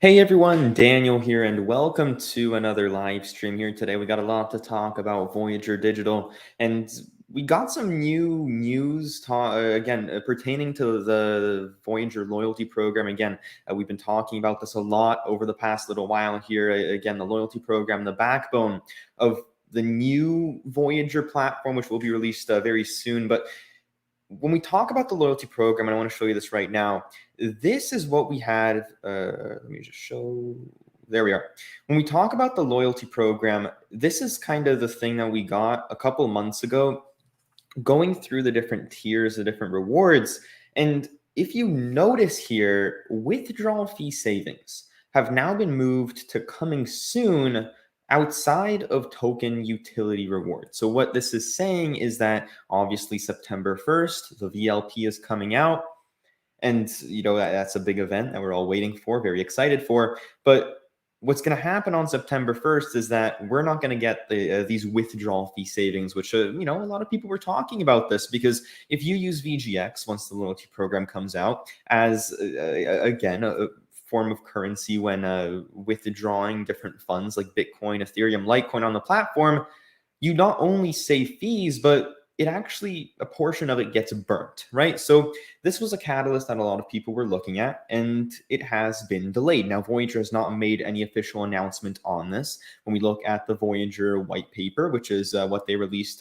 Hey everyone, Daniel here, and welcome to another live stream here today. We got a lot to talk about Voyager Digital, and we got some new news pertaining to the Voyager loyalty program. Again, we've been talking about this a lot over the past little while here. Again, the loyalty program, the backbone of the new Voyager platform, which will be released very soon. But when we talk about the loyalty program, and I want to show you this right now, this is what we had. Let me just show. There we are. When we talk about the loyalty program, this is kind of the thing that we got a couple months ago, going through the different tiers, the different rewards. And if you notice here, withdrawal fee savings have now been moved to coming soon outside of token utility rewards. So what this is saying is that obviously September 1st, the VLP is coming out. And, that's a big event that we're all waiting for, very excited for. But what's going to happen on September 1st is that we're not going to get these withdrawal fee savings, which, a lot of people were talking about this, because if you use VGX once the loyalty program comes out as, again, a form of currency when withdrawing different funds like Bitcoin, Ethereum, Litecoin on the platform, you not only save fees, but a portion of it gets burnt, right? So this was a catalyst that a lot of people were looking at, and it has been delayed. Now, Voyager has not made any official announcement on this. When we look at the Voyager white paper, which is what they released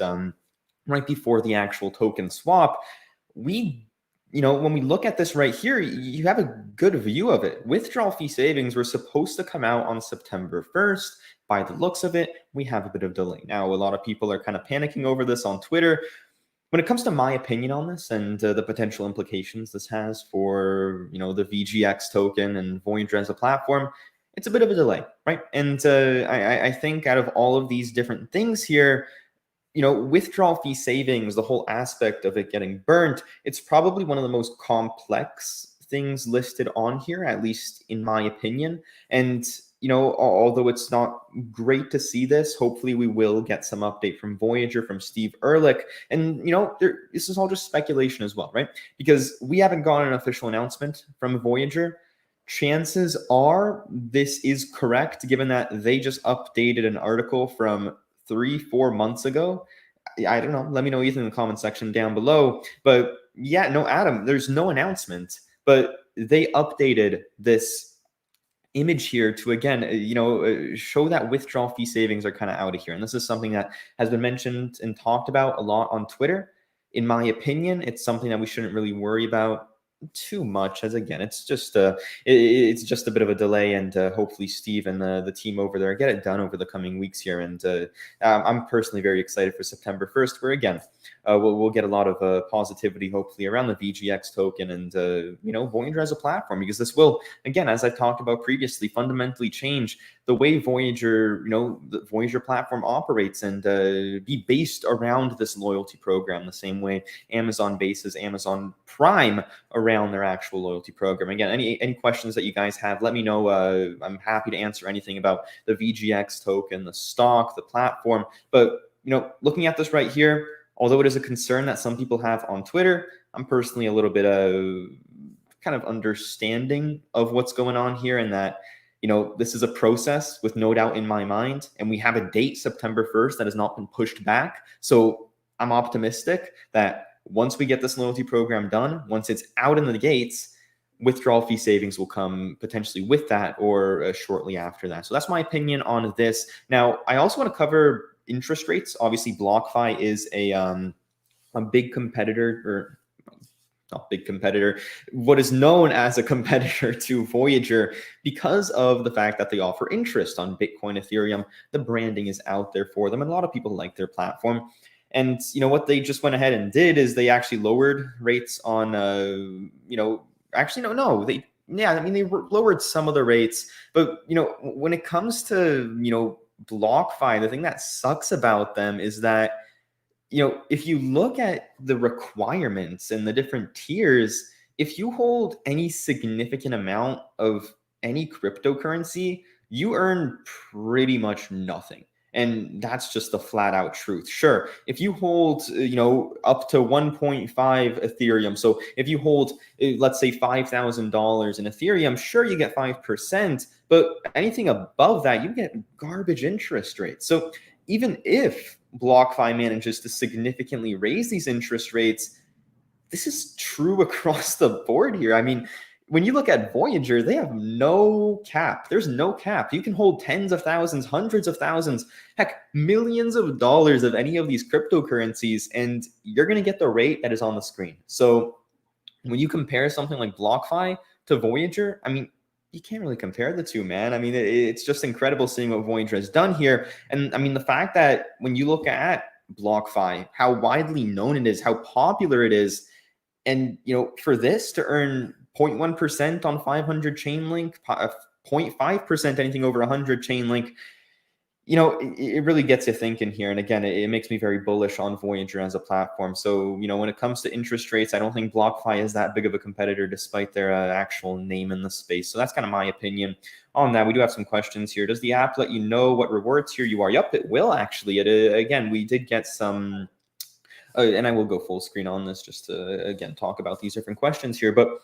right before the actual token swap, when we look at this right here, you have a good view of it. Withdrawal fee savings were supposed to come out on September 1st. By the looks of it, we have a bit of delay. Now, a lot of people are kind of panicking over this on Twitter. When it comes to my opinion on this and the potential implications this has for, the VGX token and Voyager as a platform, it's a bit of a delay, right? And I think out of all of these different things here, withdrawal fee savings, the whole aspect of it getting burnt, it's probably one of the most complex things listed on here, at least in my opinion. And although it's not great to see this, hopefully we will get some update from Voyager, from Steve Ehrlich. And, this is all just speculation as well, right? Because we haven't gotten an official announcement from Voyager. Chances are this is correct, given that they just updated an article from 3-4 months ago. I don't know. Let me know, Ethan, in the comment section down below. But yeah, no, Adam, there's no announcement, but they updated this image here to, again, show that withdrawal fee savings are kind of out of here. And this is something that has been mentioned and talked about a lot on Twitter. In my opinion, it's something that we shouldn't really worry about too much, as again, it's just a bit of a delay, and hopefully Steve and the team over there get it done over the coming weeks here. And I'm personally very excited for September 1st, where again we'll get a lot of positivity hopefully around the VGX token and Voyager as a platform, because this will, again, as I talked about previously, fundamentally change the way Voyager, the Voyager platform operates, and be based around this loyalty program the same way Amazon bases Amazon Prime around their actual loyalty program. Again, any questions that you guys have, let me know. I'm happy to answer anything about the VGX token, the stock, the platform. But looking at this right here, although it is a concern that some people have on Twitter, I'm personally a little bit kind of understanding of what's going on here, and that this is a process with no doubt in my mind, and we have a date, September 1st, that has not been pushed back. So I'm optimistic that once we get this loyalty program done, once it's out in the gates, withdrawal fee savings will come potentially with that, or shortly after that. So that's my opinion on this. Now, I also want to cover interest rates. Obviously, BlockFi is a big competitor, or not big competitor, what is known as a competitor to Voyager, because of the fact that they offer interest on Bitcoin, Ethereum. The branding is out there for them, and a lot of people like their platform. And what they just went ahead and did is they actually lowered rates on they lowered some of the rates. But when it comes to BlockFi, the thing that sucks about them is that if you look at the requirements and the different tiers, if you hold any significant amount of any cryptocurrency, you earn pretty much nothing. And that's just the flat out truth. Sure, if you hold, up to 1.5 Ethereum, so if you hold, let's say $5,000 in Ethereum, sure, you get 5%, but anything above that, you get garbage interest rates. So even if BlockFi manages to significantly raise these interest rates, this is true across the board here. I mean, when you look at Voyager, they have no cap. There's no cap. You can hold tens of thousands, hundreds of thousands, heck, millions of dollars of any of these cryptocurrencies, and you're going to get the rate that is on the screen. So when you compare something like BlockFi to Voyager, I mean, you can't really compare the two, man. I mean, it's just incredible seeing what Voyager has done here. And I mean, the fact that when you look at BlockFi, how widely known it is, how popular it is, and for this to earn 0.1% on 500 Chainlink, 0.5% anything over 100 Chainlink, it really gets you thinking here. And again, it makes me very bullish on Voyager as a platform. So, when it comes to interest rates, I don't think BlockFi is that big of a competitor despite their actual name in the space. So that's kind of my opinion on that. We do have some questions here. Does the app let you know what rewards here you are? Yep, it will actually. Again, we did get some... and I will go full screen on this just to, again, talk about these different questions here. But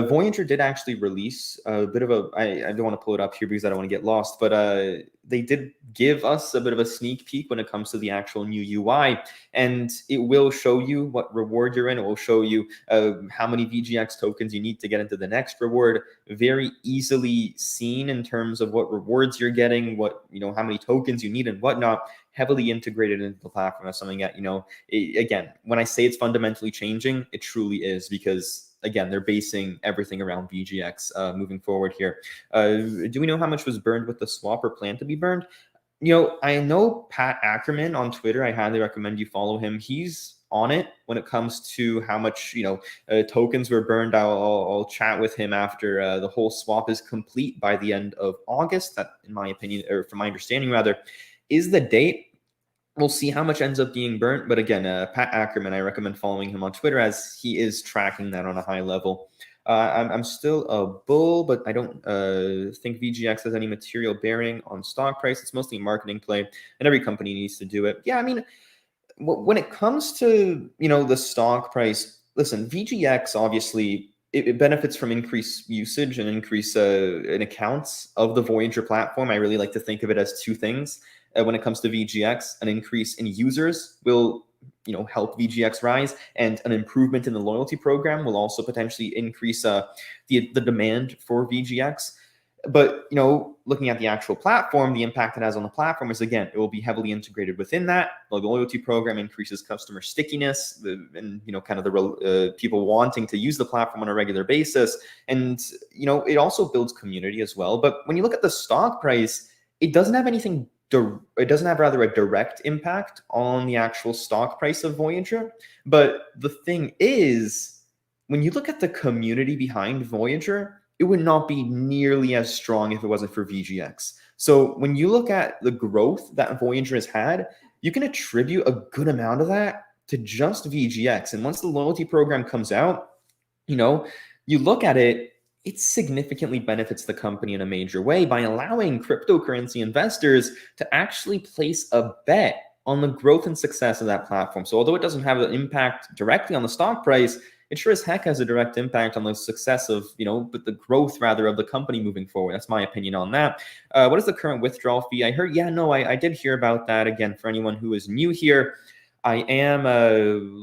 Voyager did actually release a bit of I don't want to pull it up here because I don't want to get lost, but they did give us a bit of a sneak peek when it comes to the actual new UI. And it will show you what reward you're in. It will show you how many VGX tokens you need to get into the next reward. Very easily seen in terms of what rewards you're getting, what, how many tokens you need and whatnot. Heavily integrated into the platform. That's something that, again, when I say it's fundamentally changing, it truly is, because again, they're basing everything around VGX moving forward here. Do we know how much was burned with the swap or plan to be burned? I know Pat Ackerman on Twitter. I highly recommend you follow him. He's on it when it comes to how much tokens were burned. I'll chat with him after the whole swap is complete by the end of August. That, in my opinion, or from my understanding rather, is the date. We'll see how much ends up being burnt. But again, Pat Ackerman, I recommend following him on Twitter as he is tracking that on a high level. I'm still a bull, but I don't think VGX has any material bearing on stock price. It's mostly a marketing play, and every company needs to do it. Yeah, I mean, when it comes to, the stock price, listen, VGX, obviously, it benefits from increased usage and increase in accounts of the Voyager platform. I really like to think of it as two things. When it comes to VGX, an increase in users will, help VGX rise, and an improvement in the loyalty program will also potentially increase the demand for VGX. But, looking at the actual platform, the impact it has on the platform is, again, it will be heavily integrated within that. The loyalty program increases customer stickiness and, kind of the people wanting to use the platform on a regular basis. And, it also builds community as well. But when you look at the stock price, it doesn't have anything. It doesn't have rather a direct impact on the actual stock price of Voyager. But the thing is, when you look at the community behind Voyager, it would not be nearly as strong if it wasn't for VGX. So when you look at the growth that Voyager has had, you can attribute a good amount of that to just VGX. And once the loyalty program comes out, you look at it, it significantly benefits the company in a major way by allowing cryptocurrency investors to actually place a bet on the growth and success of that platform. So although it doesn't have an impact directly on the stock price, it sure as heck has a direct impact on the success of, but the growth rather of the company moving forward. That's my opinion on that. What is the current withdrawal fee? I heard, I did hear about that. Again, for anyone who is new here, I am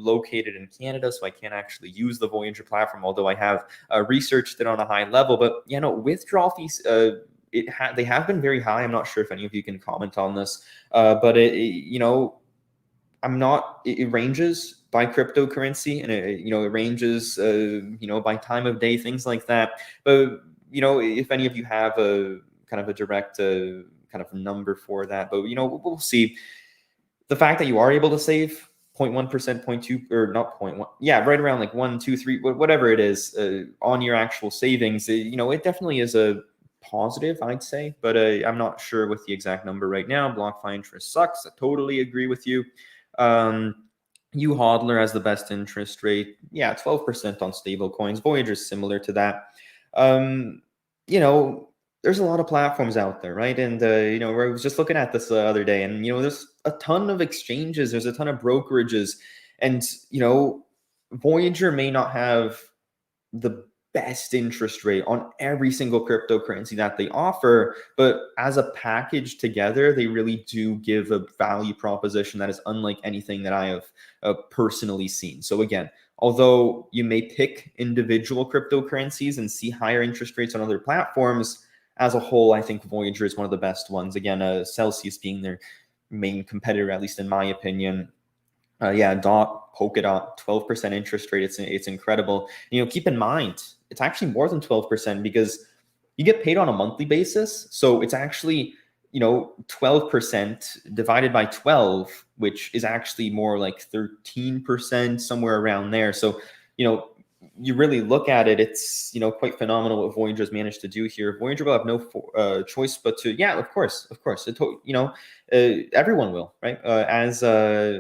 located in Canada, so I can't actually use the Voyager platform, although I have researched it on a high level. But, withdrawal fees, they have been very high. I'm not sure if any of you can comment on this, but it ranges by cryptocurrency, and it ranges, by time of day, things like that. But, if any of you have a kind of a direct kind of number for that, but, we'll see. The fact that you are able to save 0.1%, 0.2, or not 0.1, right around like 1, 2, 3, whatever it is on your actual savings, it definitely is a positive, I'd say, but I'm not sure with the exact number right now. BlockFi interest sucks. I totally agree with you. You hodler has the best interest rate. 12% on stable coins. Voyager is similar to that. there's a lot of platforms out there, right? And I was just looking at this the other day, and there's a ton of exchanges, there's a ton of brokerages, and Voyager may not have the best interest rate on every single cryptocurrency that they offer, but as a package together, they really do give a value proposition that is unlike anything that I have personally seen. So again, although you may pick individual cryptocurrencies and see higher interest rates on other platforms, as a whole, I think Voyager is one of the best ones. Again, Celsius being their main competitor, at least in my opinion. Polkadot, 12% interest rate. It's incredible. Keep in mind, it's actually more than 12% because you get paid on a monthly basis. So it's actually, 12% divided by 12, which is actually more like 13%, somewhere around there. So, you really look at it, it's quite phenomenal what Voyager's managed to do here. Voyager will have no choice but to, of course, everyone will, right? As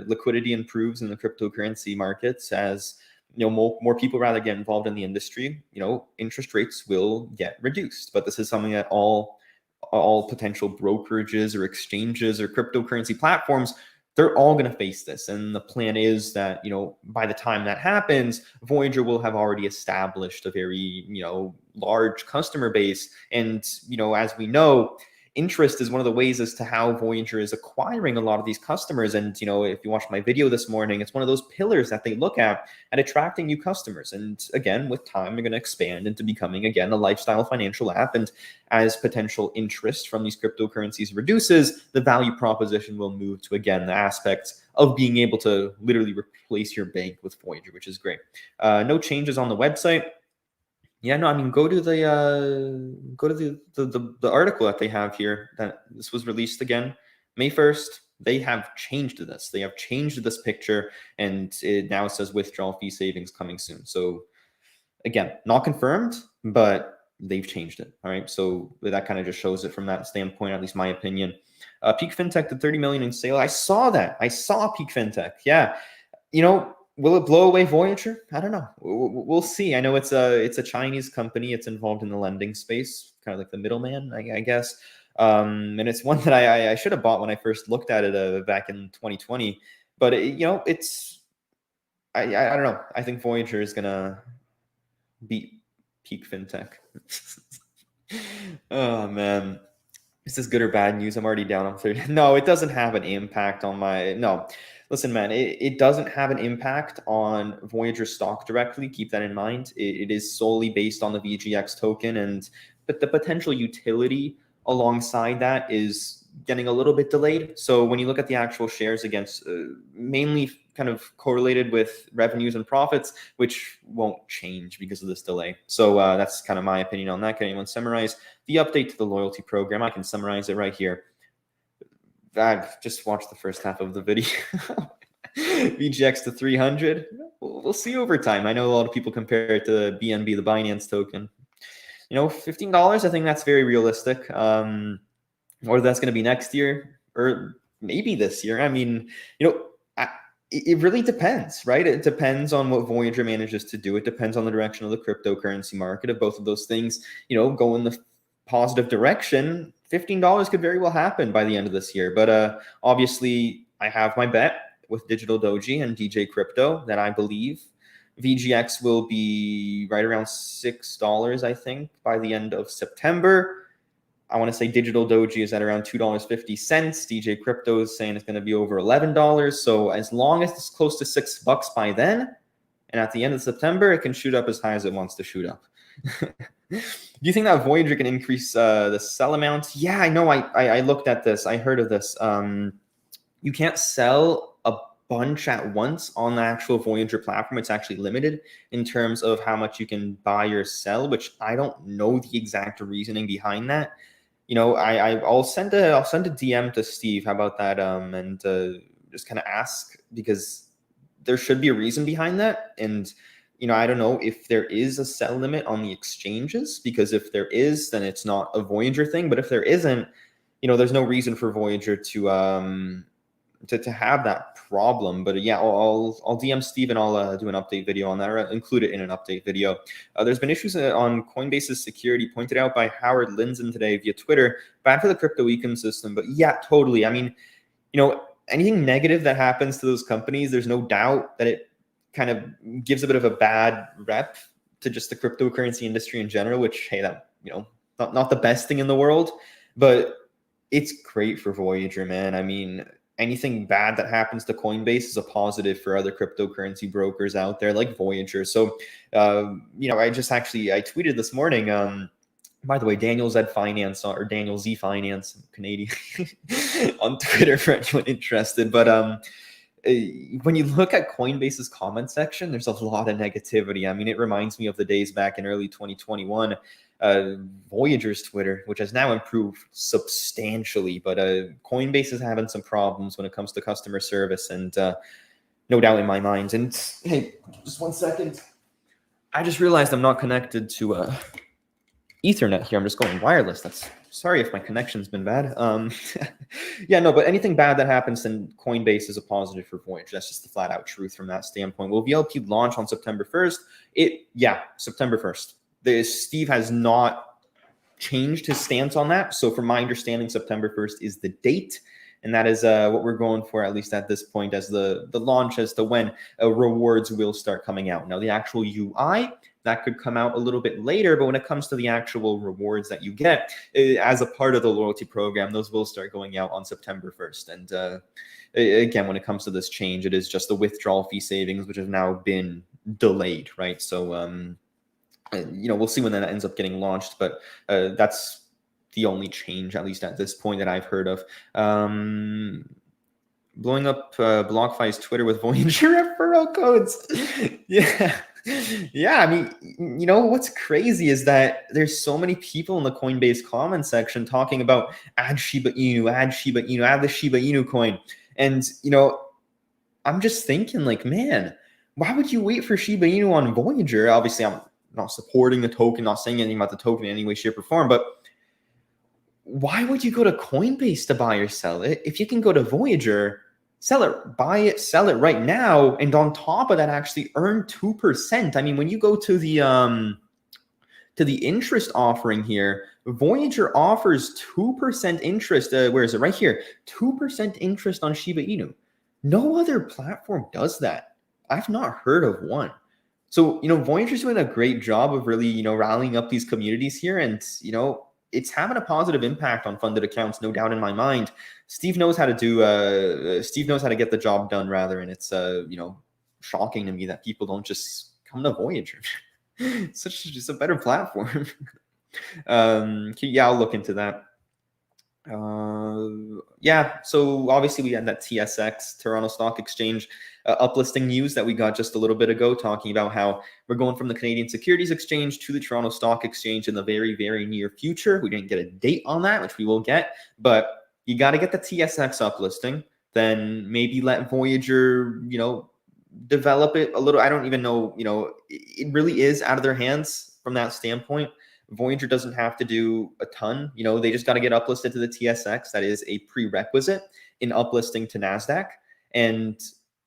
liquidity improves in the cryptocurrency markets, as more people rather get involved in the industry, interest rates will get reduced. But this is something that all potential brokerages or exchanges or cryptocurrency platforms, they're all going to face this. And the plan is that, by the time that happens, Voyager will have already established a very, large customer base. And, as we know, interest is one of the ways as to how Voyager is acquiring a lot of these customers. And, if you watched my video this morning, it's one of those pillars that they look at attracting new customers. And again, with time, they're going to expand into becoming, again, a lifestyle financial app. And as potential interest from these cryptocurrencies reduces, the value proposition will move to, again, the aspects of being able to literally replace your bank with Voyager, which is great. No changes on the website. Yeah, no, I mean, go to the article that they have here, that this was released again, May 1st. They have changed this. They have changed this picture, and it now says withdrawal fee savings coming soon. So again, not confirmed, but they've changed it. All right. So that kind of just shows it from that standpoint, at least my opinion. Peak Fintech did 30 million in sale. I saw that. I saw Peak Fintech. Yeah. Will it blow away Voyager? I don't know. We'll see. I know it's a Chinese company. It's involved in the lending space, kind of like the middleman, I guess. And it's one that I should have bought when I first looked at it back in 2020. But it's I don't know. I think Voyager is gonna beat Peak Fintech. Oh man. Is this good or bad news? I'm already down on 30. No, it doesn't have an impact on no. Listen, man, it doesn't have an impact on Voyager stock directly. Keep that in mind. It is solely based on the VGX token, but the potential utility alongside that is getting a little bit delayed. So when you look at the actual shares against mainly kind of correlated with revenues and profits, which won't change because of this delay. So that's kind of my opinion on that. Can anyone summarize the update to the loyalty program? I can summarize it right here. I've just watched the first half of the video. VGX to 300. We'll see over time. I know a lot of people compare it to BNB, the Binance token. $15, I think that's very realistic. Whether that's going to be next year or maybe this year. I mean, it really depends, right? It depends on what Voyager manages to do. It depends on the direction of the cryptocurrency market. If both of those things, go in the positive direction, $15 could very well happen by the end of this year. But obviously, I have my bet with Digital Doji and DJ Crypto that I believe VGX will be right around $6, I think, by the end of September. I want to say Digital Doji is at around $2.50. DJ Crypto is saying it's going to be over $11. So as long as it's close to $6 by then, and at the end of September, it can shoot up as high as it wants to shoot up. Do you think that Voyager can increase the sell amount? Yeah, I know. I looked at this. I heard of this. You can't sell a bunch at once on the actual Voyager platform. It's actually limited in terms of how much you can buy or sell, which I don't know the exact reasoning behind that. I'll send a DM to Steve. How about that? And just kind of ask, because there should be a reason behind that. And I don't know if there is a sell limit on the exchanges, because if there is, then it's not a Voyager thing. But if there isn't, there's no reason for Voyager to to have that problem. But yeah, I'll DM Steve and I'll do an update video on that, or include it in an update video. There's been issues on Coinbase's security pointed out by Howard Lindzen today via Twitter. Bad for the crypto ecosystem. But yeah, totally. I mean, anything negative that happens to those companies, there's no doubt that it kind of gives a bit of a bad rep to just the cryptocurrency industry in general, which, hey, that, not the best thing in the world, but it's great for Voyager, man. I mean, anything bad that happens to Coinbase is a positive for other cryptocurrency brokers out there like Voyager. So, I tweeted this morning, by the way, Daniel Z Finance, or Daniel Z Finance, Canadian, on Twitter for anyone interested. But when you look at Coinbase's comment section, there's a lot of negativity. I mean, it reminds me of the days back in early 2021, Voyager's Twitter, which has now improved substantially. But Coinbase is having some problems when it comes to customer service, and no doubt in my mind. And hey, just 1 second. I just realized I'm not connected to Ethernet here. I'm just going wireless. Sorry if my connection's been bad. But anything bad that happens in Coinbase is a positive for Voyager. That's just the flat out truth from that standpoint. Will VLP launch on September 1st? September 1st. Steve has not changed his stance on that. So from my understanding, September 1st is the date. And that is what we're going for, at least at this point, as the launch as to when rewards will start coming out. Now, the actual UI, that could come out a little bit later, but when it comes to the actual rewards that you get as a part of the loyalty program, those will start going out on September 1st. And again, when it comes to this change, it is just the withdrawal fee savings, which have now been delayed, right? So, we'll see when that ends up getting launched, but that's the only change, at least at this point, that I've heard of. Blowing up BlockFi's Twitter with Voyager referral codes. Yeah, I mean, what's crazy is that there's so many people in the Coinbase comment section talking about add Shiba Inu, add the Shiba Inu coin. And, I'm just thinking, like, man, why would you wait for Shiba Inu on Voyager? Obviously, I'm not supporting the token, not saying anything about the token in any way, shape, or form, but why would you go to Coinbase to buy or sell it if you can go to Voyager, sell it, buy it, sell it right now, and on top of that, actually earn 2%? I mean, when you go to the interest offering here, Voyager offers 2% interest. Where is it? Right here, 2% interest on Shiba Inu. No other platform does that. I've not heard of one. So, Voyager's doing a great job of really, rallying up these communities here, and it's having a positive impact on funded accounts, no doubt in my mind. Steve knows how to get the job done, rather, and it's shocking to me that people don't just come to Voyager. It's just a better platform. I'll look into that. So obviously we had that TSX, Toronto Stock Exchange, uplisting news that we got just a little bit ago, talking about how we're going from the Canadian Securities Exchange to the Toronto Stock Exchange in the very, very near future. We didn't get a date on that, which we will get, but you got to get the TSX uplisting, then maybe let Voyager, develop it a little. I don't even know, it really is out of their hands from that standpoint. Voyager doesn't have to do a ton. They just got to get uplisted to the TSX. That is a prerequisite in uplisting to NASDAQ. And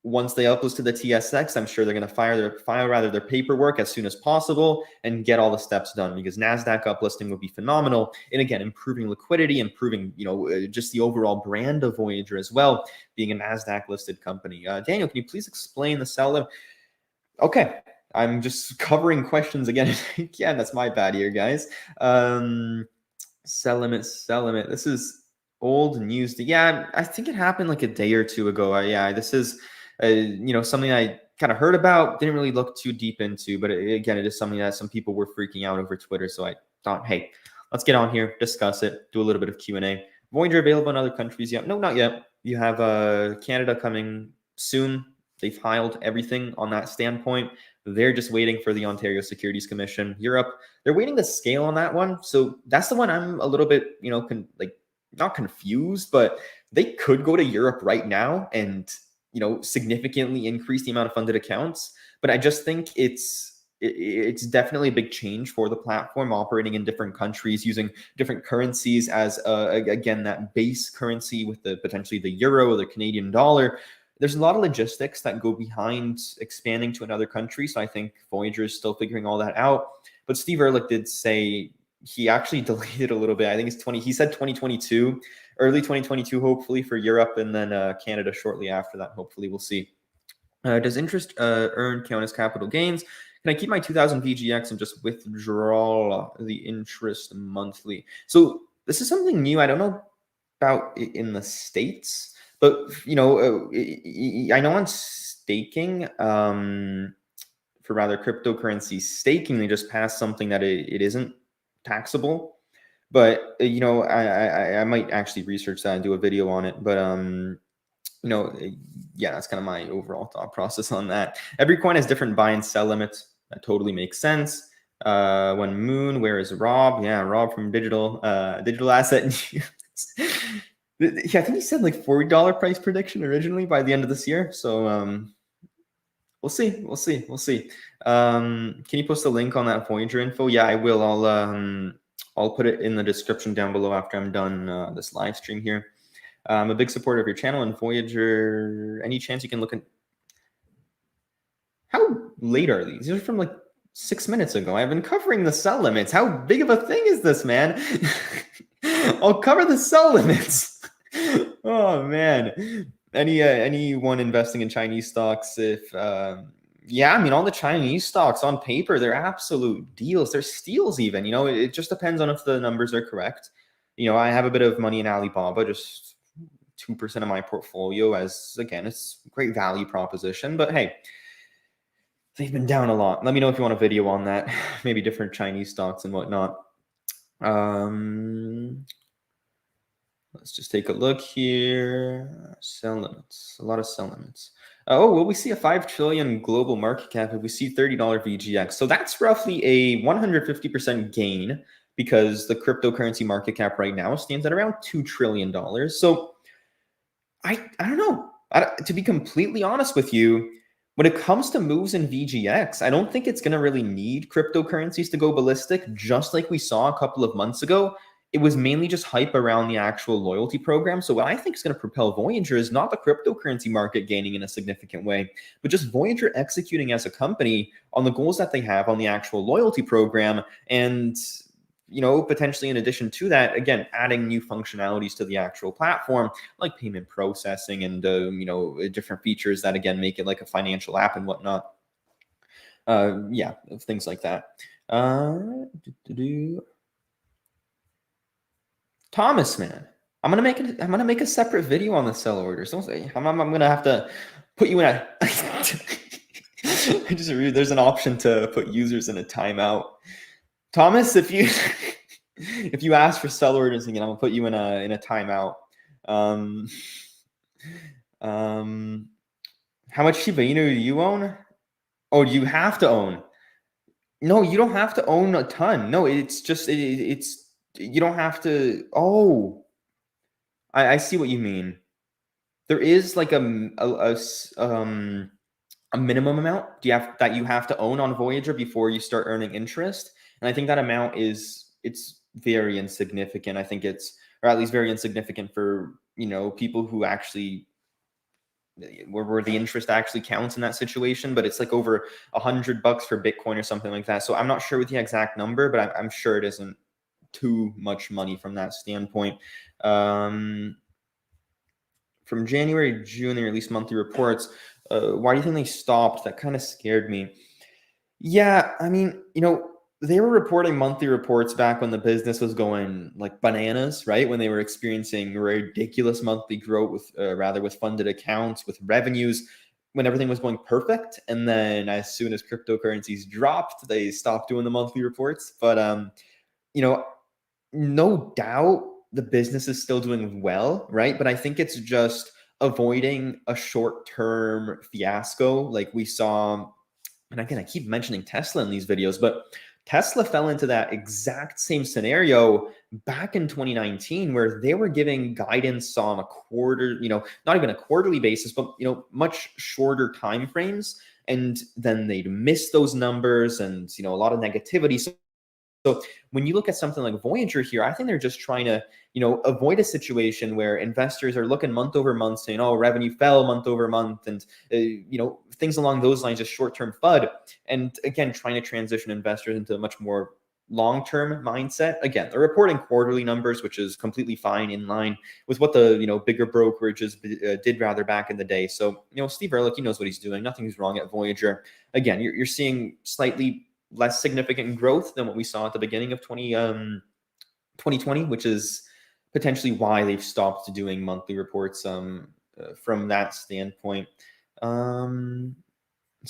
once they uplist to the TSX, I'm sure they're going to file their paperwork as soon as possible and get all the steps done, because NASDAQ uplisting would be phenomenal. And again, improving liquidity, improving, just the overall brand of Voyager as well, being a NASDAQ listed company. Daniel, can you please explain the seller? Okay. I'm just covering questions again. Yeah, that's my bad here, guys. Sell limit. This is old news. Yeah, I think it happened like a day or two ago. This is, something I kind of heard about, didn't really look too deep into, but it is something that some people were freaking out over Twitter. So I thought, hey, let's get on here, discuss it, do a little bit of Q&A. Voyager available in other countries yet? No, not yet. You have Canada coming soon. They filed everything on that standpoint. They're just waiting for the Ontario Securities Commission. Europe, they're waiting to scale on that one. So that's the one I'm a little bit, not confused, but they could go to Europe right now and, significantly increase the amount of funded accounts. But I just think it's it's definitely a big change for the platform, operating in different countries, using different currencies as again that base currency with the potentially the euro, the Canadian dollar. There's a lot of logistics that go behind expanding to another country. So I think Voyager is still figuring all that out. But Steve Ehrlich did say he actually delayed it a little bit. I think it's 20. He said 2022, early 2022, hopefully for Europe, and then Canada shortly after that. Hopefully, we'll see. Does interest earned count as capital gains? Can I keep my 2,000 VGX and just withdraw the interest monthly? So this is something new. I don't know about in the States, but I know on staking, for rather cryptocurrency staking, they just passed something that it isn't taxable. But I might actually research that and do a video on it. But yeah, that's kind of my overall thought process on that. Every coin has different buy and sell limits. That totally makes sense. When Moon, where is Rob? Yeah, Rob from Digital Asset News. Yeah, I think he said like $40 price prediction originally by the end of this year. So we'll see. Can you post a link on that Voyager info? Yeah, I will. I'll put it in the description down below after I'm done this live stream here. I'm a big supporter of your channel and Voyager. Any chance you can look at how late are these? These are from like 6 minutes ago. I've been covering the sell limits. How big of a thing is this, man? I'll cover the sell limits. Oh man. Anyone investing in Chinese stocks? Yeah, I mean, all the Chinese stocks on paper, they're absolute deals. They're steals even. It just depends on if the numbers are correct. I have a bit of money in Alibaba, just 2% of my portfolio, as again, it's a great value proposition. But hey, they've been down a lot. Let me know if you want a video on that, maybe different Chinese stocks and whatnot. Let's just take a look here. Sell limits, a lot of sell limits. Oh, will we see a 5 trillion global market cap if we see $30 VGX? So that's roughly a 150% gain, because the cryptocurrency market cap right now stands at around $2 trillion. So I don't know. To be completely honest with you, when it comes to moves in VGX, I don't think it's going to really need cryptocurrencies to go ballistic, just like we saw a couple of months ago. It was mainly just hype around the actual loyalty program. So what I think is going to propel Voyager is not the cryptocurrency market gaining in a significant way, but just Voyager executing as a company on the goals that they have on the actual loyalty program. And potentially in addition to that, again, adding new functionalities to the actual platform, like payment processing and, different features that, again, make it like a financial app and whatnot. Yeah, things like that. Thomas, man, I'm gonna make a separate video on the sell orders. Don't say I'm gonna have to put you in a. I just read there's an option to put users in a timeout. Thomas, if you ask for sell orders again, I'm gonna put you in a timeout. How much Shiba Inu do you own? Oh, do you have to own? No, you don't have to own a ton. No, it's just it's you don't have to. Oh, I see what you mean. There is like a minimum amount that you have to own on Voyager before you start earning interest. And I think that amount it's very insignificant. I think or at least very insignificant for, people who actually, where the interest actually counts in that situation, but it's like over $100 for Bitcoin or something like that. So I'm not sure with the exact number, but I'm sure it isn't too much money from that standpoint. From January to June, they released monthly reports. Why do you think they stopped? That kind of scared me. Yeah, I mean, they were reporting monthly reports back when the business was going like bananas, right? When they were experiencing ridiculous monthly growth with funded accounts, with revenues, when everything was going perfect. And then as soon as cryptocurrencies dropped, they stopped doing the monthly reports. But, no doubt the business is still doing well, right? But I think it's just avoiding a short-term fiasco like we saw. And again, I keep mentioning Tesla in these videos, but Tesla fell into that exact same scenario back in 2019, where they were giving guidance on a quarter, not even a quarterly basis, but, much shorter time frames. and then they'd miss those numbers, and a lot of negativity. So when you look at something like Voyager here, I think they're just trying to, avoid a situation where investors are looking month over month saying, oh, revenue fell month over month, and, things along those lines, just short-term FUD. And again, trying to transition investors into a much more long-term mindset. Again, they're reporting quarterly numbers, which is completely fine, in line with what the, bigger brokerages did rather back in the day. So, Steve Ehrlich, he knows what he's doing. Nothing's wrong at Voyager. Again, you're seeing slightly less significant growth than what we saw at the beginning of 2020, which is potentially why they've stopped doing monthly reports from that standpoint. So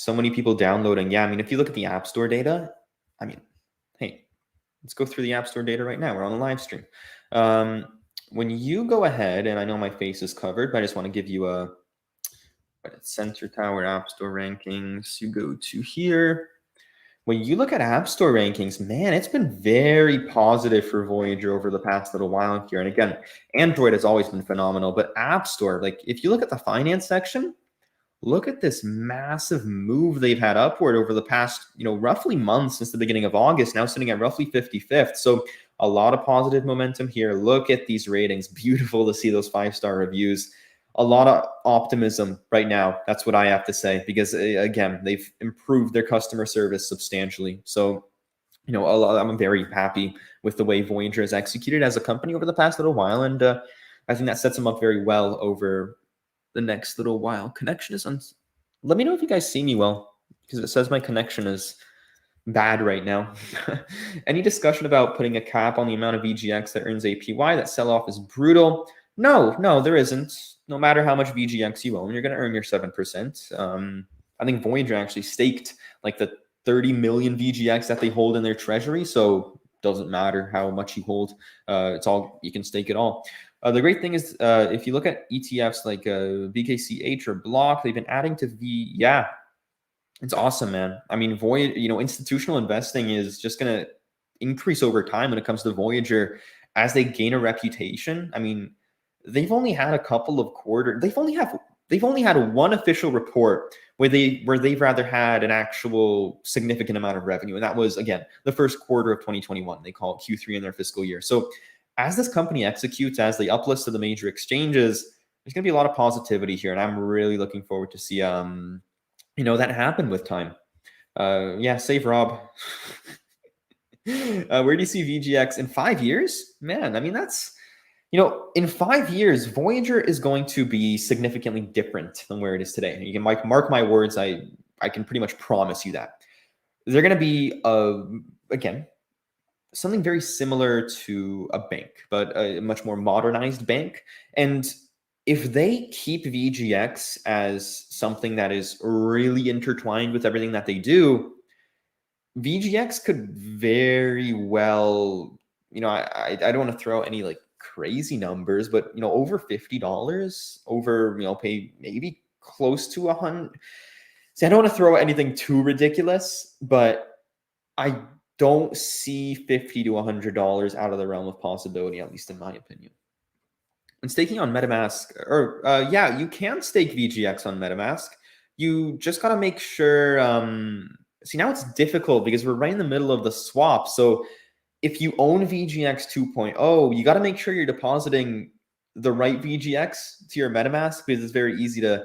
many people downloading. Yeah, I mean, if you look at the App Store data, I mean, hey, let's go through the App Store data right now. We're on a live stream. When you go ahead, and I know my face is covered, but I just want to give you a Sensor Tower App Store rankings. You go to here. When you look at App Store rankings, man, it's been very positive for Voyager over the past little while here. And again, Android has always been phenomenal, but App Store, like if you look at the finance section, look at this massive move they've had upward over the past, roughly month since the beginning of August, now sitting at roughly 55th. So a lot of positive momentum here. Look at these ratings. Beautiful to see those 5-star reviews. A lot of optimism right now. That's what I have to say, because again, they've improved their customer service substantially. So, I'm very happy with the way Voyager has executed as a company over the past little while. And I think that sets them up very well over the next little while. Connection is let me know if you guys see me well, because it says my connection is bad right now. Any discussion about putting a cap on the amount of VGX that earns APY? That sell-off is brutal. No, there isn't. No matter how much VGX you own, you're going to earn your 7%. I think Voyager actually staked like the 30 million VGX that they hold in their treasury. So it doesn't matter how much you hold. It's all, you can stake it all. The great thing is, if you look at ETFs like BKCH or Block, they've been adding to V. Yeah, it's awesome, man. I mean, institutional investing is just going to increase over time when it comes to Voyager as they gain a reputation. I mean, they've only had a couple of quarters. They've only had one official report where they've rather had an actual significant amount of revenue, and that was, again, the first quarter of 2021. They call it Q3 in their fiscal year. So as this company executes, as they uplist to the major exchanges, there's going to be a lot of positivity here, and I'm really looking forward to see that happen with time. Yeah, save Rob. Where do you see VGX in 5 years? Man, I mean, that's, in 5 years, Voyager is going to be significantly different than where it is today. You can mark my words. I can pretty much promise you that. They're going to be, again, something very similar to a bank, but a much more modernized bank. And if they keep VGX as something that is really intertwined with everything that they do, VGX could very well, I don't want to throw any like crazy numbers, but over $50, over pay maybe close to 100. See, I don't want to throw anything too ridiculous, but I don't see $50 to $100 out of the realm of possibility, at least in my opinion. And staking on MetaMask, or yeah, you can stake VGX on MetaMask. You just got to make sure. See, now it's difficult because we're right in the middle of the swap. So if you own VGX 2.0, you got to make sure you're depositing the right VGX to your MetaMask, because it's very easy to,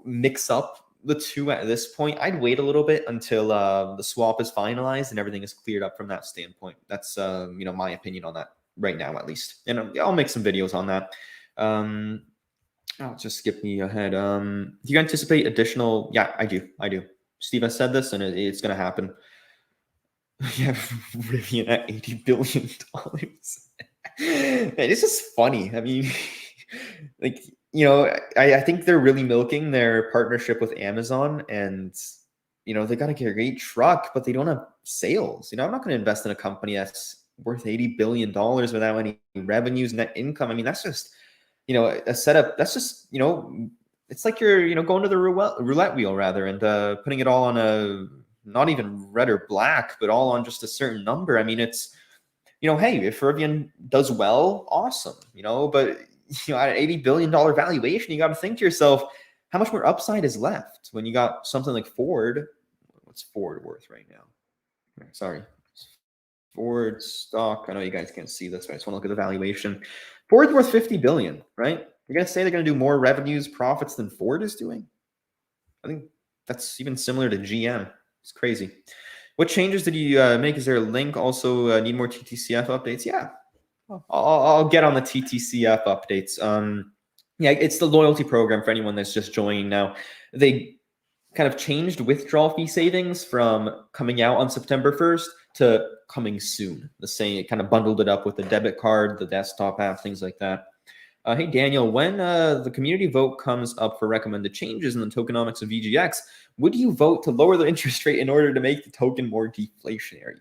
mix up the two at this point. I'd wait a little bit until the swap is finalized and everything is cleared up from that standpoint. That's my opinion on that right now, at least. And I'll make some videos on that. I'll just skip me ahead. Do you anticipate additional? Yeah, I do. Steve has said this, and it's going to happen. Yeah, Rivian at $80 billion. It's just funny. I mean, like, I think they're really milking their partnership with Amazon, and they got a great truck, but they don't have sales. I'm not going to invest in a company that's worth $80 billion without any revenues, net income. I mean, that's just a setup. That's just it's like you're going to the roulette wheel rather, and putting it all on a, not even red or black, but all on just a certain number. I mean, it's hey, if Rivian does well, awesome. But at $80 billion valuation, you got to think to yourself, how much more upside is left when you got something like Ford? What's Ford worth right now? Sorry, Ford stock. I know you guys can't see this, but I just want to look at the valuation. Ford's worth 50 billion, right? You're gonna say they're gonna do more revenues, profits than Ford is doing? I think that's even similar to GM. It's crazy. What changes did you make? Is there a link? Also, need more TTCF updates? Yeah, I'll get on the TTCF updates. Yeah, it's the loyalty program for anyone that's just joining now. They kind of changed withdrawal fee savings from coming out on September 1st to coming soon. The same, it kind of bundled it up with the debit card, the desktop app, things like that. Hey, Daniel, when the community vote comes up for recommended changes in the tokenomics of VGX, would you vote to lower the interest rate in order to make the token more deflationary?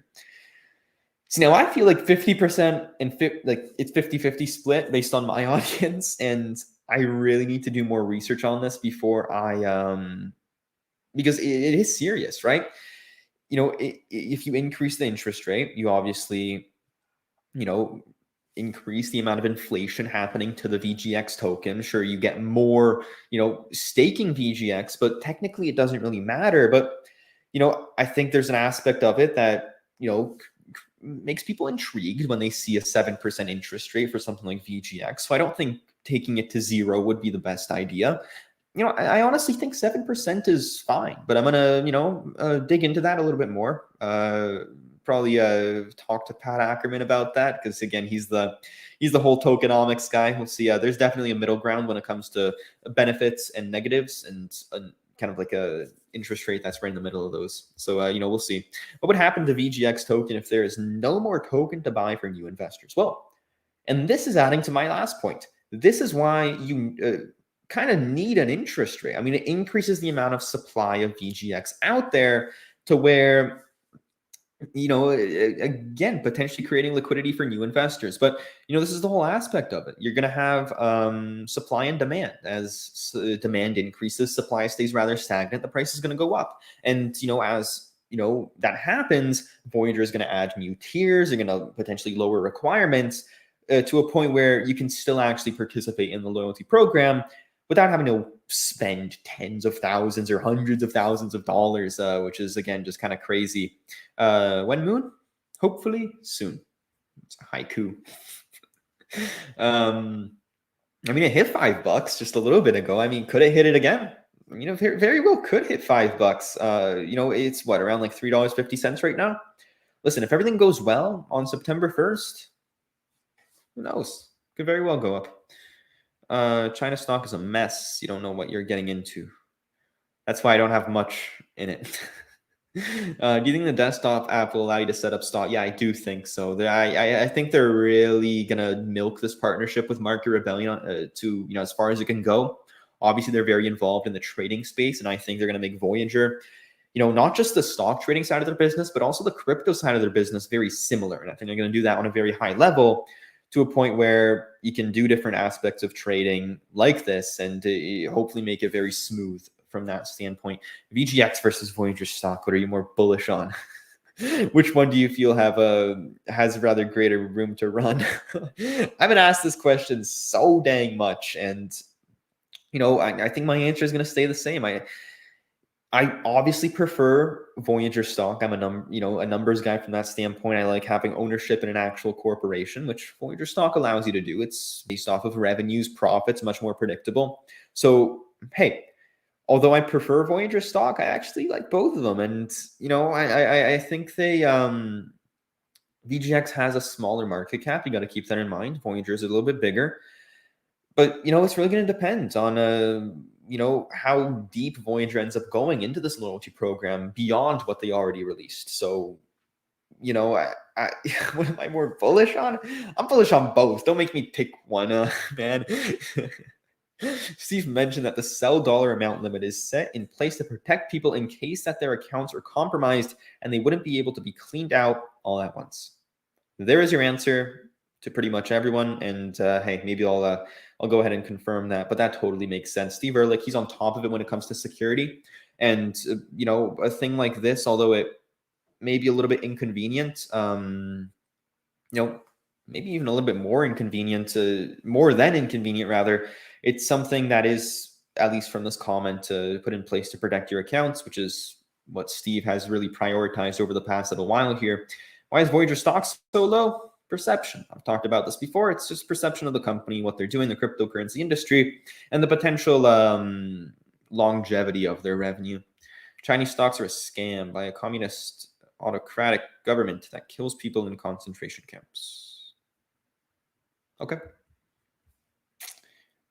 So now I feel like 50% and like it's 50-50 split based on my audience, and I really need to do more research on this before I because it is serious, right? If you increase the interest rate, you obviously, increase the amount of inflation happening to the VGX token. Sure, you get more, staking VGX, but technically it doesn't really matter. But, I think there's an aspect of it that, makes people intrigued when they see a 7% interest rate for something like VGX. So I don't think taking it to zero would be the best idea. I honestly think 7% is fine, but I'm gonna, dig into that a little bit more. Probably talk to Pat Ackerman about that because again, he's the whole tokenomics guy. We'll see. There's definitely a middle ground when it comes to benefits and negatives, and kind of like a interest rate that's right in the middle of those. So we'll see. What would happen to VGX token if there is no more token to buy for new investors? Well, and this is adding to my last point. This is why you kind of need an interest rate. I mean, it increases the amount of supply of VGX out there to where, again, potentially creating liquidity for new investors. But, this is the whole aspect of it. You're going to have supply and demand. As demand increases, supply stays rather stagnant, the price is going to go up. And, as that happens, Voyager is going to add new tiers. They're going to potentially lower requirements to a point where you can still actually participate in the loyalty program without having to spend tens of thousands or hundreds of thousands of dollars, which is, again, just kind of crazy. When Moon? Hopefully soon. It's a haiku. It hit $5 just a little bit ago. I mean, could it hit it again? Very, very well could hit $5. It's what, around like $3.50 right now? Listen, if everything goes well on September 1st, who knows? Could very well go up. China stock is a mess. You don't know what you're getting into. That's why I don't have much in it. Do you think the desktop app will allow you to set up stock? Yeah, I do think so. I think they're really gonna milk this partnership with Market Rebellion to as far as it can go. Obviously, they're very involved in the trading space, and I think they're gonna make Voyager, not just the stock trading side of their business, but also the crypto side of their business very similar. And I think they're gonna do that on a very high level, to a point where you can do different aspects of trading like this and hopefully make it very smooth from that standpoint. VGX versus Voyager stock, what are you more bullish on? Which one do you feel has rather greater room to run? I've been asked this question so dang much, and I think my answer is going to stay the same. I obviously prefer Voyager stock. I'm a numbers guy from that standpoint. I like having ownership in an actual corporation, which Voyager stock allows you to do. It's based off of revenues, profits, much more predictable. So, hey, although I prefer Voyager stock, I actually like both of them. And, I think VGX has a smaller market cap. You got to keep that in mind. Voyager is a little bit bigger. But, it's really going to depend on, how deep Voyager ends up going into this loyalty program beyond what they already released. So, what am I more bullish on? I'm bullish on both. Don't make me pick one, man. Steve mentioned that the sell dollar amount limit is set in place to protect people in case that their accounts are compromised and they wouldn't be able to be cleaned out all at once. There is your answer to pretty much everyone. And hey, maybe I'll go ahead and confirm that, but that totally makes sense. Steve Ehrlich, he's on top of it when it comes to security. And, a thing like this, although it may be a little bit inconvenient, maybe even a little bit more inconvenient, more than inconvenient, rather, it's something that is at least from this comment, to put in place to protect your accounts, which is what Steve has really prioritized over the past little while here. Why is Voyager stock so low? Perception. I've talked about this before. It's just perception of the company, what they're doing, the cryptocurrency industry, and the potential longevity of their revenue. Chinese stocks are a scam by a communist autocratic government that kills people in concentration camps. Okay.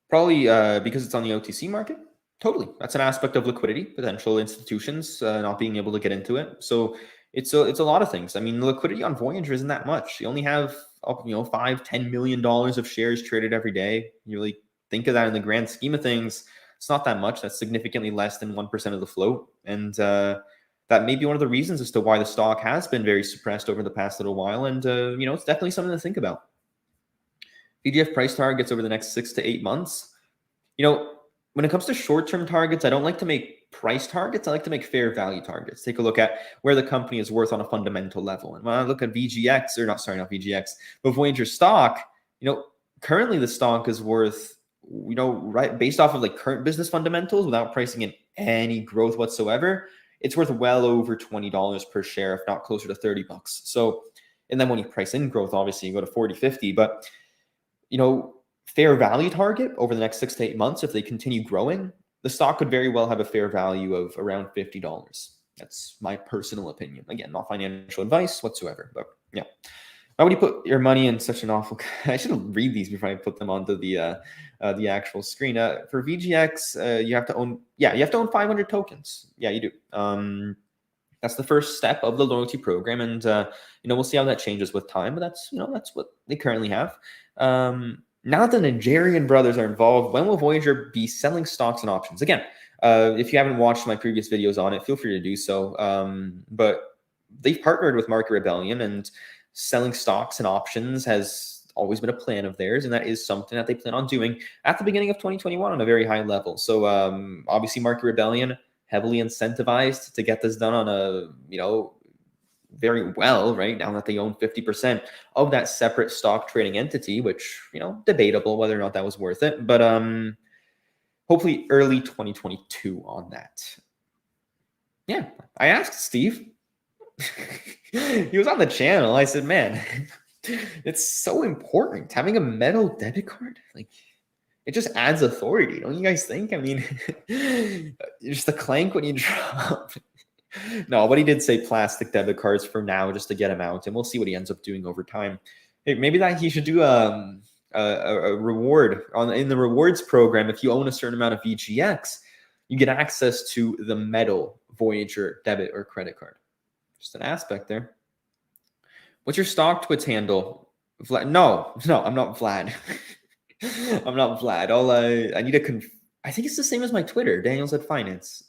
Probably because it's on the OTC market. Totally. That's an aspect of liquidity, potential institutions not being able to get into it. So it's a lot of things. I mean, the liquidity on Voyager isn't that much. You only have $5-10 million of shares traded every day. You really think of that in the grand scheme of things, it's not that much. That's significantly less than 1% of the float. And that may be one of the reasons as to why the stock has been very suppressed over the past little while. And, it's definitely something to think about. VGF price targets over the next 6 to 8 months. When it comes to short-term targets, I don't like to make price targets. I like to make fair value targets. Take a look at where the company is worth on a fundamental level. And when I look at VGX, or not VGX, but Voyager stock, currently the stock is worth, right, based off of like current business fundamentals without pricing in any growth whatsoever, it's worth well over $20 per share, if not closer to $30. So, and then when you price in growth, obviously you go to 40, 50, but fair value target over the next 6 to 8 months, if they continue growing, the stock could very well have a fair value of around $50. That's my personal opinion. Again, not financial advice whatsoever, but yeah. Why would you put your money in such an awful? I should read these before I put them onto the actual screen. For VGX, you have to own. Yeah, you have to own 500 tokens. Yeah, you do. That's the first step of the loyalty program, and we'll see how that changes with time. But that's what they currently have. Now that the Nigerian brothers are involved, when will Voyager be selling stocks and options? Again, if you haven't watched my previous videos on it, feel free to do so. But they've partnered with Market Rebellion, and selling stocks and options has always been a plan of theirs, and that is something that they plan on doing at the beginning of 2021 on a very high level. So obviously Market Rebellion heavily incentivized to get this done on a, very well, right, now that they own 50% of that separate stock trading entity, which, debatable whether or not that was worth it, but hopefully early 2022 on that. Yeah, I asked Steve. He was on the channel. I said, man, it's so important having a metal debit card. Like, it just adds authority, don't you guys think? I mean, just the clank when you drop. No, but he did say plastic debit cards for now, just to get him out, and we'll see what he ends up doing over time. Hey, maybe that he should do a reward in the rewards program. If you own a certain amount of VGX, you get access to the metal Voyager debit or credit card. Just an aspect there. What's your stock Twitch handle? Vlad? No, I'm not Vlad. I'm not Vlad. I need to I think it's the same as my Twitter, Daniels at Finance.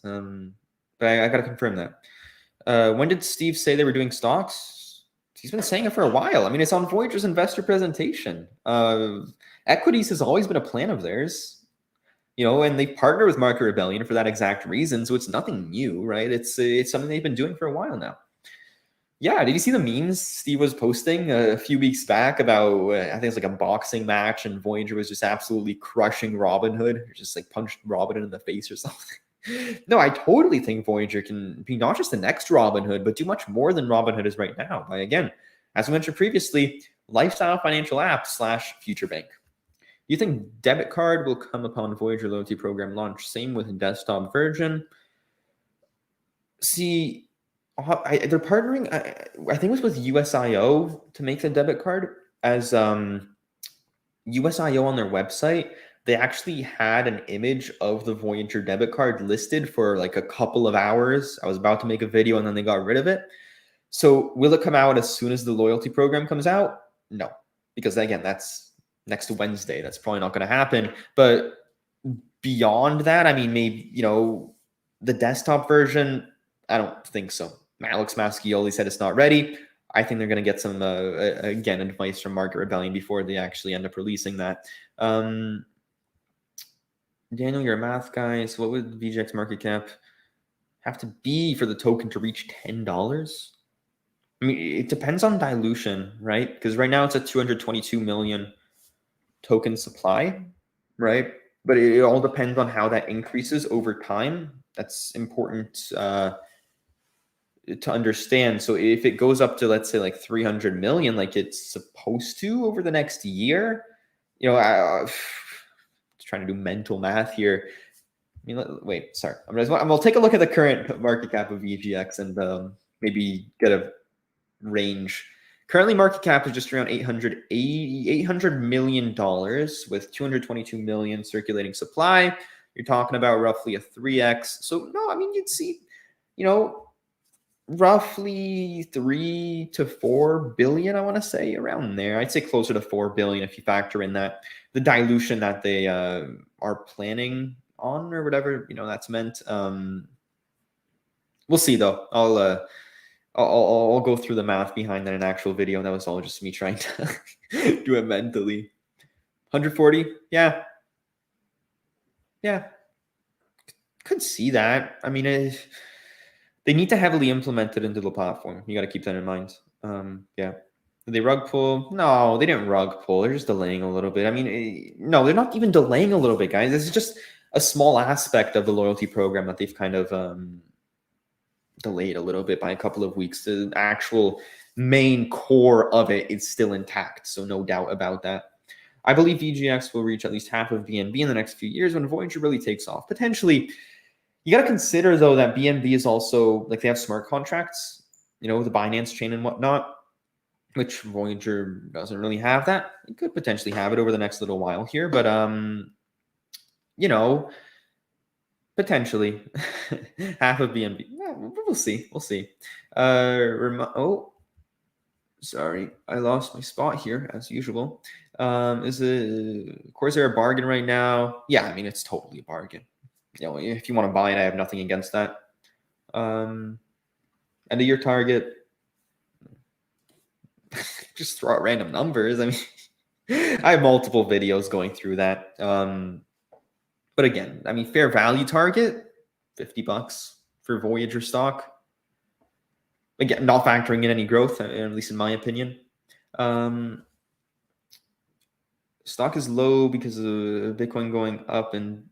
But I got to confirm that. When did Steve say they were doing stocks? He's been saying it for a while. I mean, it's on Voyager's investor presentation. Equities has always been a plan of theirs, and they partner with Market Rebellion for that exact reason. So it's nothing new, right? It's something they've been doing for a while now. Yeah, did you see the memes Steve was posting a few weeks back about, I think it's like a boxing match, and Voyager was just absolutely crushing Robin Hood, just like punched Robin in the face or something. No, I totally think Voyager can be not just the next Robin Hood, but do much more than Robin Hood is right now. By, again, as I mentioned previously, lifestyle financial app / future bank. Do you think debit card will come upon Voyager loyalty program launch? Same with desktop version. See, they're partnering, I think it was with USIO to make the debit card. As USIO on their website, they actually had an image of the Voyager debit card listed for like a couple of hours. I was about to make a video and then they got rid of it. So will it come out as soon as the loyalty program comes out? No, because again, that's next Wednesday. That's probably not going to happen. But beyond that, I mean, maybe, the desktop version, I don't think so. Alex Mascioli said it's not ready. I think they're going to get some, again, advice from Market Rebellion before they actually end up releasing that. Daniel, you're a math guy. So what would VGX market cap have to be for the token to reach $10? I mean, it depends on dilution, right? Because right now it's at 222 million token supply, right? but it all depends on how that increases over time. That's important to understand. So if it goes up to, let's say, like 300 million, like it's supposed to over the next year, trying to do mental math here. I mean, wait, sorry. I'll take a look at the current market cap of VGX and maybe get a range. Currently, market cap is just around $800 million with 222 million circulating supply. You're talking about roughly a 3x. So no, I mean, you'd see, roughly 3 to 4 billion, I want to say, around there. I'd say closer to 4 billion if you factor in that the dilution that they are planning on or whatever that's meant. We'll see though. I'll go through the math behind that in an actual video. That was all just me trying to do it mentally. 140, yeah, could see that. I mean, they need to heavily implement it into the platform. You got to keep that in mind. Yeah. Did they rug pull? No, they didn't rug pull. They're just delaying a little bit. I mean, no, they're not even delaying a little bit, guys. This is just a small aspect of the loyalty program that they've kind of delayed a little bit by a couple of weeks. The actual main core of it is still intact, so no doubt about that. I believe VGX will reach at least half of BNB in the next few years when Voyager really takes off. Potentially, you got to consider, though, that BNB is also, like, they have smart contracts, the Binance chain and whatnot, which Voyager doesn't really have that. It could potentially have it over the next little while here, but, potentially half of BNB. Yeah, we'll see. We'll see. Oh, sorry. I lost my spot here, as usual. Is it Corsair a bargain right now? Yeah, I mean, it's totally a bargain. If you want to buy it, I have nothing against that. End of year target. Just throw out random numbers. I mean, I have multiple videos going through that. But again, I mean, fair value target, $50 for Voyager stock. Again, not factoring in any growth, at least in my opinion. Stock is low because of Bitcoin going up and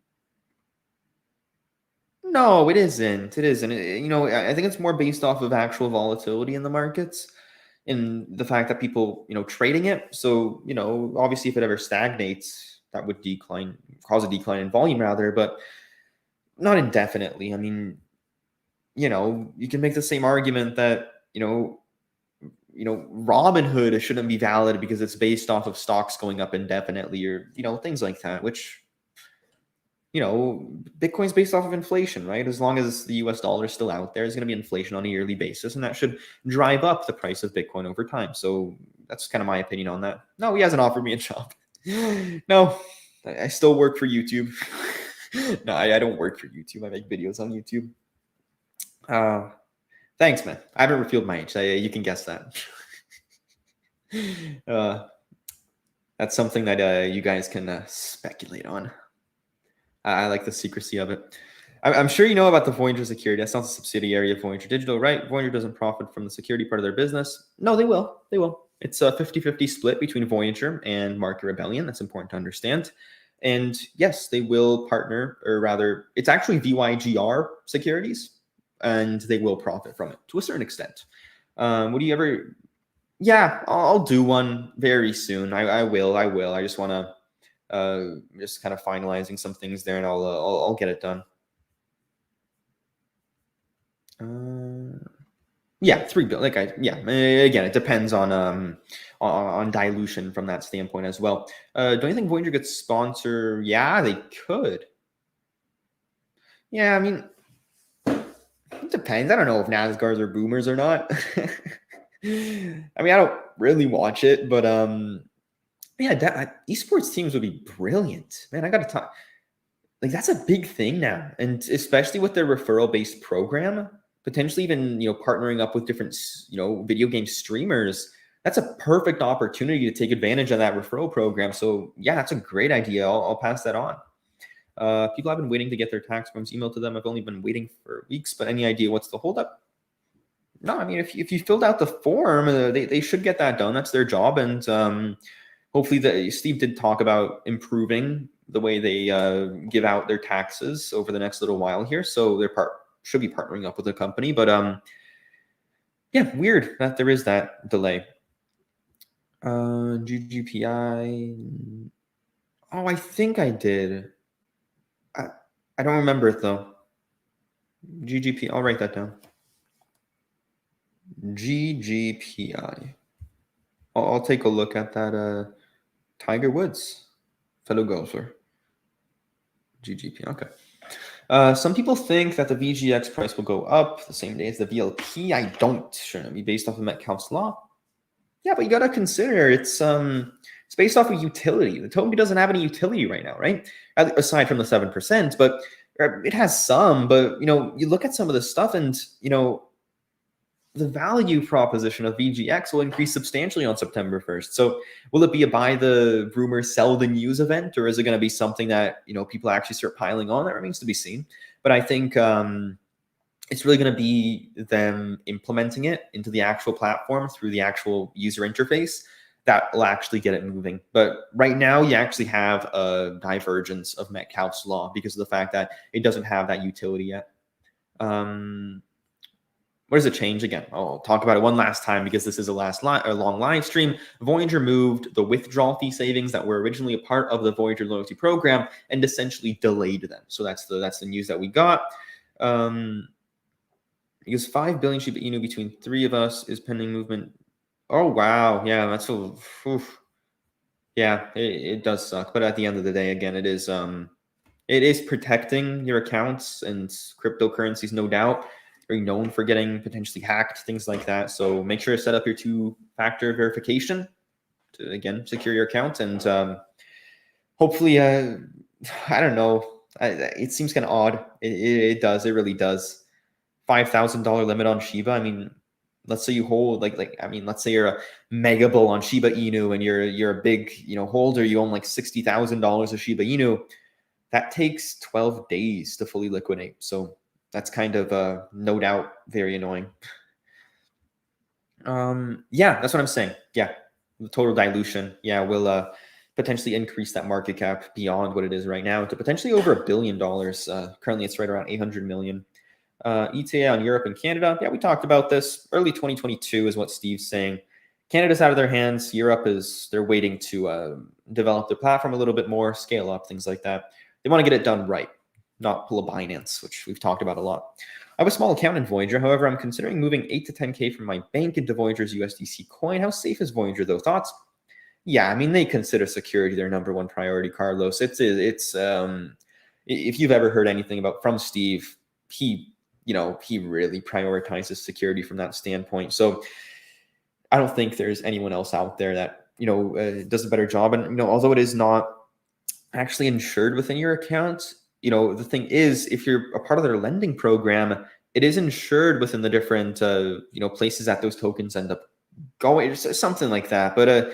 no, it isn't. It isn't. I think it's more based off of actual volatility in the markets and the fact that people, trading it. So, obviously if it ever stagnates, that would cause a decline in volume rather, but not indefinitely. I mean, you can make the same argument that, Robinhood shouldn't be valid because it's based off of stocks going up indefinitely or, things like that, which, Bitcoin's based off of inflation, right? As long as the US dollar is still out there, there's going to be inflation on a yearly basis, and that should drive up the price of Bitcoin over time. So that's kind of my opinion on that. No, he hasn't offered me a job. No, I still work for YouTube. No, I don't work for YouTube. I make videos on YouTube. Thanks, man. I haven't revealed my age. You can guess that. That's something that you guys can speculate on. I like the secrecy of it. I'm sure you know about the Voyager security. That's not a subsidiary of Voyager Digital, right? Voyager doesn't profit from the security part of their business. No, they will. They will. It's a 50-50 split between Voyager and Market Rebellion. That's important to understand. And yes, they will partner, or rather, it's actually VYGR securities, and they will profit from it to a certain extent. Would you ever? Yeah, I'll do one very soon. I will. I just want to just kind of finalizing some things there, and I'll get it done. Yeah, 3 billion. Again, it depends on dilution from that standpoint as well. Don't you think Voyager gets sponsor? Yeah, they could. Yeah, I mean, it depends. I don't know if NASCARs are boomers or not. I mean, I don't really watch it, but yeah, esports teams would be brilliant, man. I got to talk. Like, that's a big thing now, and especially with their referral-based program, potentially even partnering up with different video game streamers. That's a perfect opportunity to take advantage of that referral program. So yeah, that's a great idea. I'll pass that on. People have been waiting to get their tax forms emailed to them. I've only been waiting for weeks, but any idea what's the holdup? No, I mean, if you filled out the form, they should get that done. That's their job, and hopefully Steve did talk about improving the way they give out their taxes over the next little while here. So they're should be partnering up with the company, but yeah, weird that there is that delay. GGPI. Oh, I think I did. I don't remember it though. GGP. I'll write that down. GGPI. I'll take a look at that. Tiger Woods, fellow golfer. GGP. Okay. Some people think that the VGX price will go up the same day as the VLP. I don't. Shouldn't it be based off of Metcalfe's law? Yeah, but you gotta consider it's based off of utility. The token doesn't have any utility right now, right? Aside from the 7%, but it has some. But you look at some of the stuff, and the value proposition of VGX will increase substantially on September 1st. So will it be a buy the rumor, sell the news event, or is it going to be something that people actually start piling on? That remains to be seen. But I think it's really going to be them implementing it into the actual platform through the actual user interface that will actually get it moving. But right now, you actually have a divergence of Metcalfe's law because of the fact that it doesn't have that utility yet. What does it change again? I'll talk about it one last time because this is a long live stream. Voyager moved the withdrawal fee savings that were originally a part of the Voyager loyalty program and essentially delayed them. So that's the news that we got. Because 5 billion Shiba Inu between three of us is pending movement. Oh wow, yeah, that's yeah, it does suck. But at the end of the day, again, it is protecting your accounts and cryptocurrencies, no doubt. Are known for getting potentially hacked, things like that. So make sure to set up your two-factor verification to, again, secure your account. And hopefully, I don't know. It seems kind of odd. It does. It really does. $5,000 limit on Shiba. I mean, let's say you hold let's say you're a mega bull on Shiba Inu and you're a big holder. You own like $60,000 of Shiba Inu. That takes 12 days to fully liquidate. So that's kind of no doubt very annoying. Yeah, that's what I'm saying. Yeah, the total dilution, yeah, will potentially increase that market cap beyond what it is right now to potentially over $1 billion. Currently, it's right around 800 million. ETA on Europe and Canada. Yeah, we talked about this. Early 2022 is what Steve's saying. Canada's out of their hands. Europe they're waiting to develop their platform a little bit more, scale up, things like that. They want to get it done right, not pull a Binance, which we've talked about a lot. I have a small account in Voyager. However, I'm considering moving 8 to 10K from my bank into Voyager's USDC coin. How safe is Voyager, though? Thoughts? Yeah, I mean, they consider security their number one priority, Carlos. It's if you've ever heard anything from Steve, he really prioritizes security from that standpoint. So I don't think there's anyone else out there that, does a better job. And, although it is not actually insured within your account, the thing is, if you're a part of their lending program, it is insured within the different, places that those tokens end up going, something like that. But,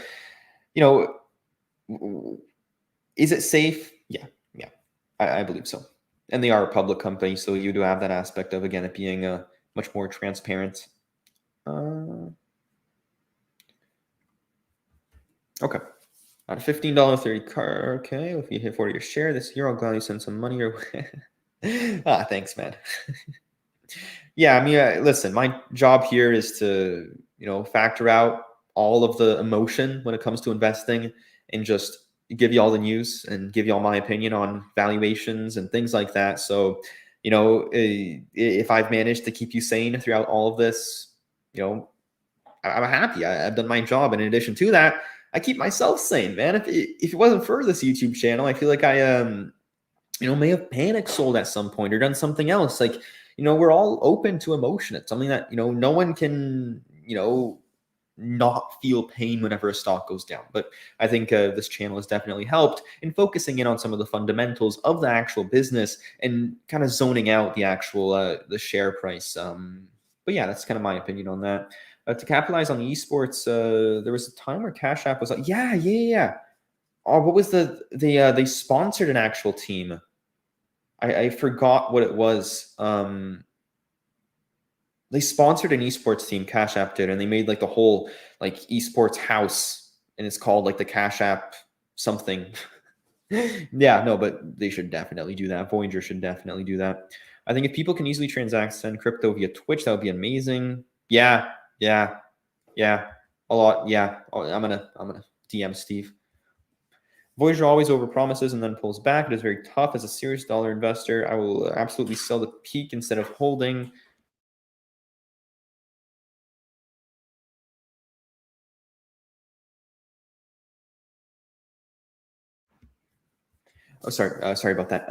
is it safe? Yeah, I believe so. And they are a public company, so you do have that aspect of, again, it being much more transparent. Okay. At a $15.30 car, okay. If you hit 40 your share this year, I'll gladly send some money your way. Thanks, man. Yeah, I mean, listen, my job here is to, factor out all of the emotion when it comes to investing and just give you all the news and give you all my opinion on valuations and things like that. So, if I've managed to keep you sane throughout all of this, I'm happy. I've done my job. And in addition to that, I keep myself sane, man. If it wasn't for this YouTube channel, I feel like I may have panic sold at some point or done something else. Like, we're all open to emotion. It's something that, no one can, not feel pain whenever a stock goes down. But I think this channel has definitely helped in focusing in on some of the fundamentals of the actual business and kind of zoning out the actual the share price. But yeah, that's kind of my opinion on that. To capitalize on the esports, there was a time where Cash App was like, yeah. Oh, what was they sponsored an actual team. I forgot what it was. They sponsored an esports team, Cash App did, and they made like the whole like esports house, and it's called like the Cash App something. Yeah, no, but they should definitely do that. Voyager should definitely do that. I think if people can easily transact send crypto via Twitch, that would be amazing. Yeah, yeah, yeah. A lot. Yeah. Oh, I'm gonna DM Steve. Voyager always overpromises and then pulls back. It is very tough as a serious dollar investor. I will absolutely sell the peak instead of holding. Oh, sorry about that.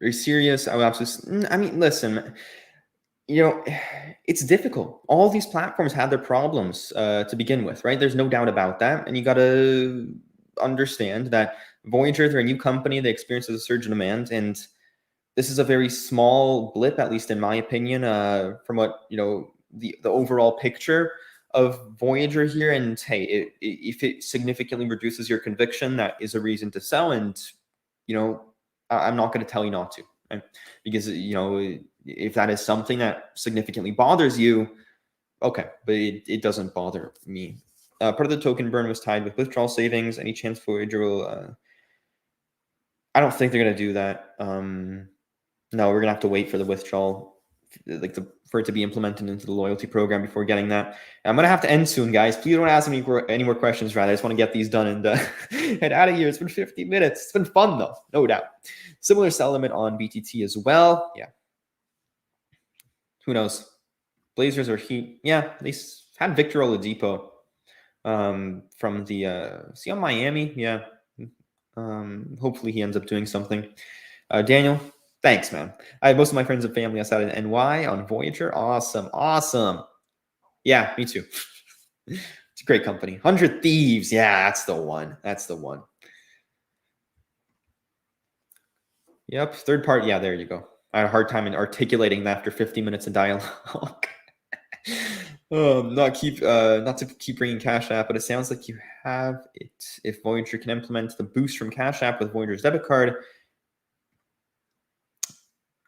Very serious. I will absolutely. I mean, listen. You know, it's difficult. All these platforms had their problems to begin with, right? There's no doubt about that, and you got to understand that Voyager, they're a new company. They experienced a surge in demand, and this is a very small blip, at least in my opinion, from what the overall picture of Voyager here. And hey, if it significantly reduces your conviction, that is a reason to sell. And I'm not going to tell you not to, right? Because if that is something that significantly bothers you, okay, but it doesn't bother me. Part of the token burn was tied with withdrawal savings. Any chance Voyager will? I don't think they're going to do that. No, we're gonna have to wait for the withdrawal, for it to be implemented into the loyalty program before getting that. I'm gonna have to end soon, guys. Please don't ask me any more questions. Rather, I just want to get these done and head out of here. It's been 50 minutes. It's been fun though, no doubt. Similar sell limit on BTT as well. Yeah. Who knows? Blazers or Heat? Yeah, they had Victor Oladipo from the see on Miami. Yeah. Hopefully he ends up doing something. Daniel, thanks, man. I have most of my friends and family outside of NY on Voyager. Awesome. Awesome. Yeah, me too. It's a great company. 100 Thieves. Yeah, that's the one. That's the one. Yep. Third part. Yeah, there you go. I had a hard time in articulating that after 50 minutes of dialogue. Not to keep bringing Cash App, but it sounds like you have it. If Voyager can implement the boost from Cash App with Voyager's debit card,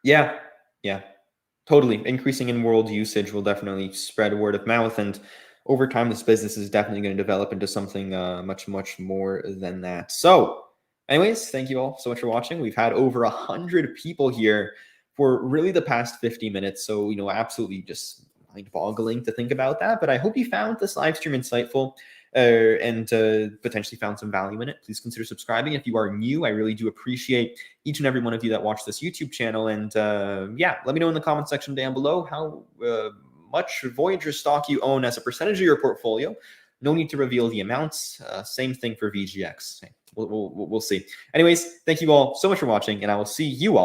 yeah, totally. Increasing in world usage will definitely spread word of mouth, and over time, this business is definitely going to develop into something much more than that. So, anyways, thank you all so much for watching. We've had over 100 people here for really the past 50 minutes. So, absolutely just mind-boggling to think about that. But I hope you found this live stream insightful and potentially found some value in it. Please consider subscribing if you are new. I really do appreciate each and every one of you that watch this YouTube channel. And yeah, let me know in the comment section down below how much Voyager stock you own as a percentage of your portfolio. No need to reveal the amounts. Same thing for VGX. We'll see. Anyways, thank you all so much for watching, and I will see you all